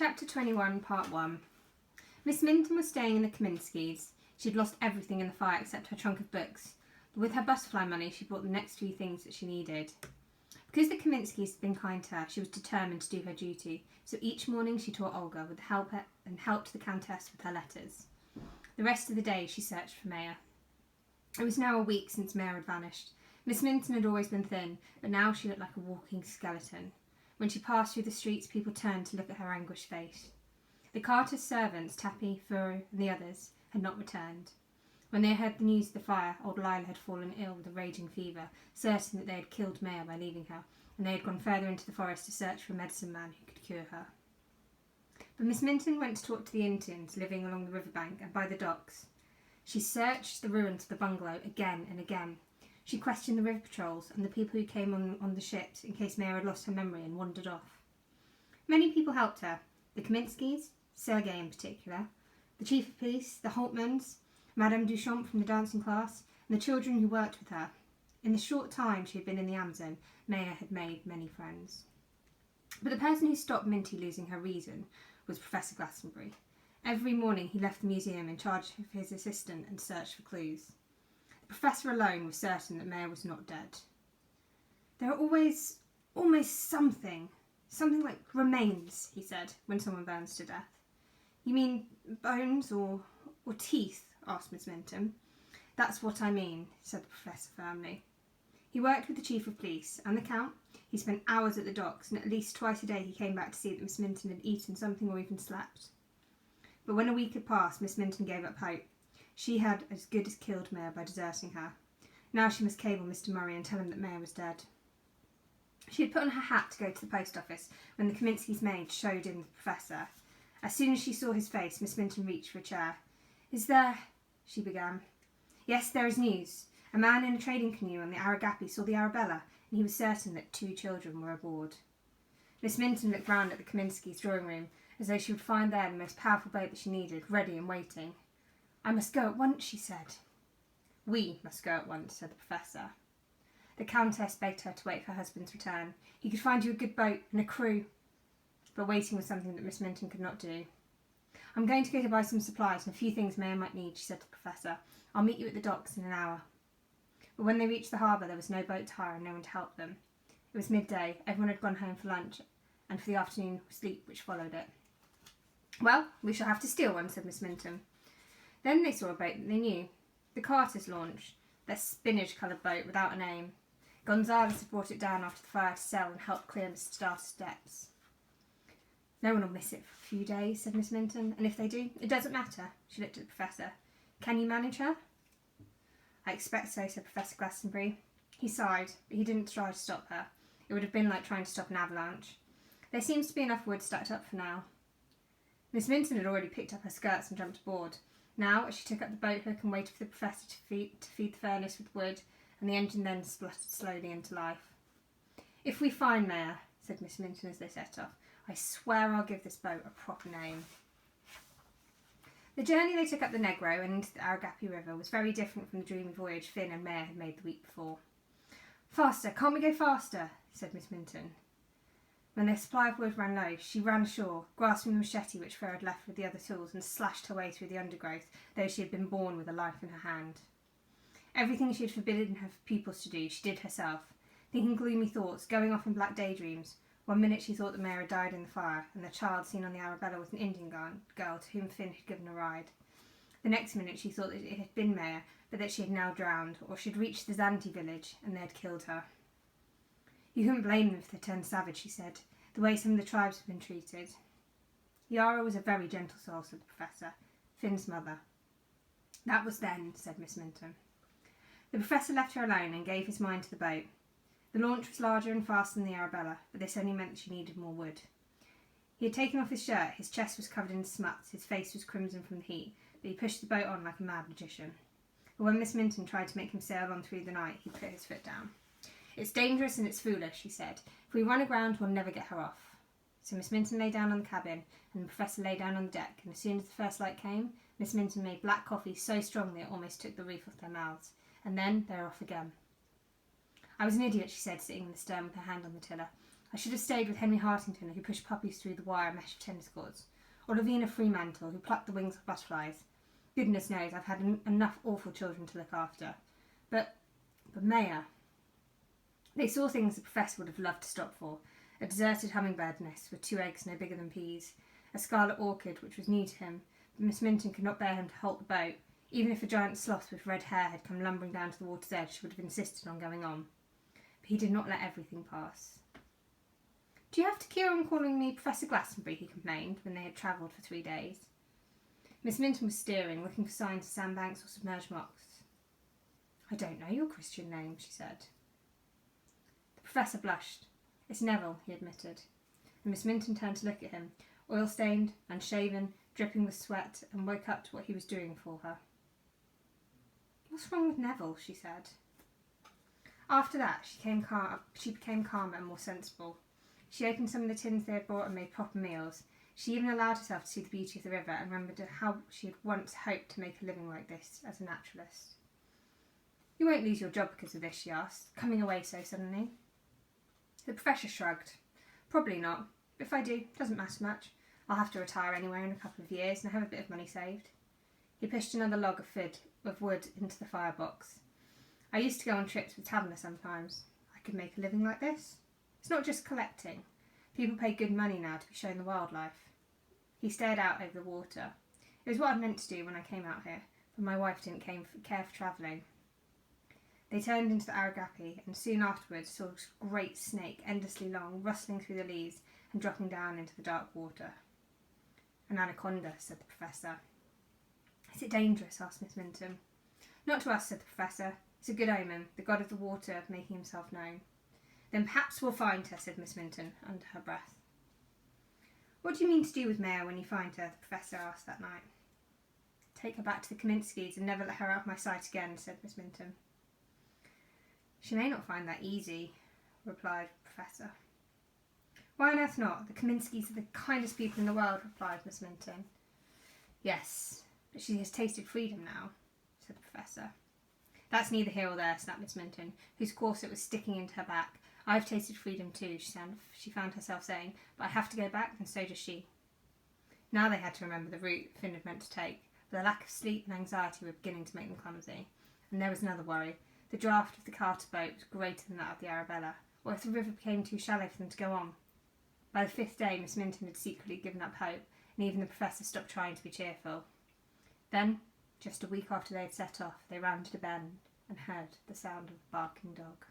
Chapter 21, Part 1. Miss Minton was staying in the Kaminskys. She'd lost everything in the fire except her trunk of books, but with her butterfly money she bought the next few things that she needed. Because the Kaminskys had been kind to her, she was determined to do her duty, so each morning she taught Olga with help and helped the Countess with her letters. The rest of the day she searched for Maya. It was now a week since Maya had vanished. Miss Minton had always been thin, but now she looked like a walking skeleton. When she passed through the streets, people turned to look at her anguished face. The Carter's servants, Tappy, Furu, and the others, had not returned. When they heard the news of the fire, old Lila had fallen ill with a raging fever, certain that they had killed Maya by leaving her, and they had gone further into the forest to search for a medicine man who could cure her. But Miss Minton went to talk to the Indians living along the riverbank and by the docks. She searched the ruins of the bungalow again and again. She questioned the river patrols and the people who came on the ships in case Maya had lost her memory and wandered off. Many people helped her. The Kaminskys, Sergei in particular, the chief of police, the Holtmans, Madame Duchamp from the dancing class, and the children who worked with her. In the short time she had been in the Amazon, Maya had made many friends. But the person who stopped Minty losing her reason was Professor Glastonbury. Every morning he left the museum in charge of his assistant and searched for clues. The professor alone was certain that Maya was not dead. There are always almost something like remains, he said, when someone burns to death. You mean bones or teeth? Asked Miss Minton. That's what I mean, said the professor firmly. He worked with the chief of police and the count. He spent hours at the docks, and at least twice a day he came back to see that Miss Minton had eaten something or even slept. But when a week had passed, Miss Minton gave up hope. She had as good as killed Maya by deserting her. Now she must cable Mr. Murray and tell him that Maya was dead. She had put on her hat to go to the post office when the Kaminskys' maid showed in the professor. As soon as she saw his face, Miss Minton reached for a chair. "Is there—" she began. "Yes, there is news. A man in a trading canoe on the Aragapi saw the Arabella, and he was certain that 2 children were aboard." Miss Minton looked round at the Kaminskys' drawing room, as though she would find there the most powerful boat that she needed, ready and waiting. "I must go at once," she said. "We must go at once," said the professor. The Countess begged her to wait for her husband's return. "He could find you a good boat and a crew." But waiting was something that Miss Minton could not do. "I'm going to go to buy some supplies and a few things Maya might need," she said to the professor. "I'll meet you at the docks in an hour." But when they reached the harbour, there was no boat to hire and no one to help them. It was midday. Everyone had gone home for lunch and for the afternoon sleep which followed it. "Well, we shall have to steal one," said Miss Minton. Then they saw a boat that they knew, the Carter's launch, their spinach-coloured boat without a name. Gonzales had brought it down after the fire to sell and helped clear Mr. Starr's debts. "No one will miss it for a few days," said Miss Minton, "and if they do, it doesn't matter." She looked at the professor. "Can you manage her?" "I expect so," said Professor Glastonbury. He sighed, but he didn't try to stop her. It would have been like trying to stop an avalanche. "There seems to be enough wood stacked up for now." Miss Minton had already picked up her skirts and jumped aboard. Now, as she took up the boat hook and waited for the professor to feed the furnace with wood, and the engine then spluttered slowly into life. "If we find Maya," said Miss Minton as they set off, "I swear I'll give this boat a proper name." The journey they took up the Negro and into the Aragapi River was very different from the dreamy voyage Finn and Maya had made the week before. "Faster, can't we go faster?" said Miss Minton. When their supply of wood ran low, she ran ashore, grasping the machete which Fur had left with the other tools, and slashed her way through the undergrowth, though she had been born with a life in her hand. Everything she had forbidden her pupils to do, she did herself, thinking gloomy thoughts, going off in black daydreams. One minute she thought that Maya had died in the fire, and the child seen on the Arabella was an Indian girl to whom Finn had given a ride. The next minute she thought that it had been Maya, but that she had now drowned, or she had reached the Zanti village, and they had killed her. "You couldn't blame them if they turned savage," she said, "the way some of the tribes have been treated." "Yara was a very gentle soul," said the professor. "Finn's mother." "That was then," said Miss Minton. The professor left her alone and gave his mind to the boat. The launch was larger and faster than the Arabella, but this only meant that she needed more wood. He had taken off his shirt, his chest was covered in smuts, his face was crimson from the heat, but he pushed the boat on like a mad magician. But when Miss Minton tried to make him sail on through the night, he put his foot down. "It's dangerous and it's foolish," he said. "If we run aground, we'll never get her off." So Miss Minton lay down on the cabin, and the professor lay down on the deck, and as soon as the first light came, Miss Minton made black coffee so strong that it almost took the roof off their mouths, and then they were off again. "I was an idiot," she said, sitting in the stern with her hand on the tiller. I should have stayed with Henry Hartington, who pushed puppies through the wire mesh of tennis courts, or Lavina Fremantle, who plucked the wings of butterflies. Goodness knows I've had enough awful children to look after. But Maya. They saw things the Professor would have loved to stop for. A deserted hummingbird nest with 2 eggs no bigger than peas. A scarlet orchid, which was new to him, but Miss Minton could not bear him to halt the boat. Even if a giant sloth with red hair had come lumbering down to the water's edge, she would have insisted on going on. But he did not let everything pass. "Do you have to keep on calling me Professor Glastonbury?" he complained, when they had travelled for 3 days. Miss Minton was steering, looking for signs of sandbanks or submerged rocks. "I don't know your Christian name," she said. The Professor blushed. "It's Neville," he admitted, and Miss Minton turned to look at him, oil-stained, unshaven, dripping with sweat, and woke up to what he was doing for her. "What's wrong with Neville?" she said. After that, she became calmer and more sensible. She opened some of the tins they had bought and made proper meals. She even allowed herself to see the beauty of the river and remembered how she had once hoped to make a living like this as a naturalist. "You won't lose your job because of this?" she asked, coming away so suddenly. The Professor shrugged. "Probably not. But if I do, it doesn't matter much. I'll have to retire anyway in a couple of years, and I have a bit of money saved." He pushed another log of wood into the firebox. "I used to go on trips with Taverner sometimes. I could make a living like this. It's not just collecting. People pay good money now to be shown the wildlife." He stared out over the water. "It was what I meant to do when I came out here, but my wife didn't care for travelling." They turned into the Aragapi and soon afterwards saw a great snake, endlessly long, rustling through the leaves and dropping down into the dark water. "An anaconda," said the Professor. "Is it dangerous?" asked Miss Minton. "Not to us," said the Professor. "It's a good omen, the god of the water making himself known." "Then perhaps we'll find her," said Miss Minton, under her breath. "What do you mean to do with Maya when you find her?" the Professor asked that night. "Take her back to the Kaminskys and never let her out of my sight again," said Miss Minton. "She may not find that easy," replied the Professor. "Why on earth not? The Kaminskys are the kindest people in the world," replied Miss Minton. "Yes, but she has tasted freedom now," said the Professor. "That's neither here or there," snapped Miss Minton, whose corset was sticking into her back. "I've tasted freedom too," she found herself saying, "but I have to go back, and so does she." Now they had to remember the route Finn had meant to take, but the lack of sleep and anxiety were beginning to make them clumsy. And there was another worry. The draught of the Carter boat was greater than that of the Arabella. What if the river became too shallow for them to go on? By the 5th day, Miss Minton had secretly given up hope, and even the Professor stopped trying to be cheerful. Then, just a week after they had set off, they rounded a bend and heard the sound of a barking dog.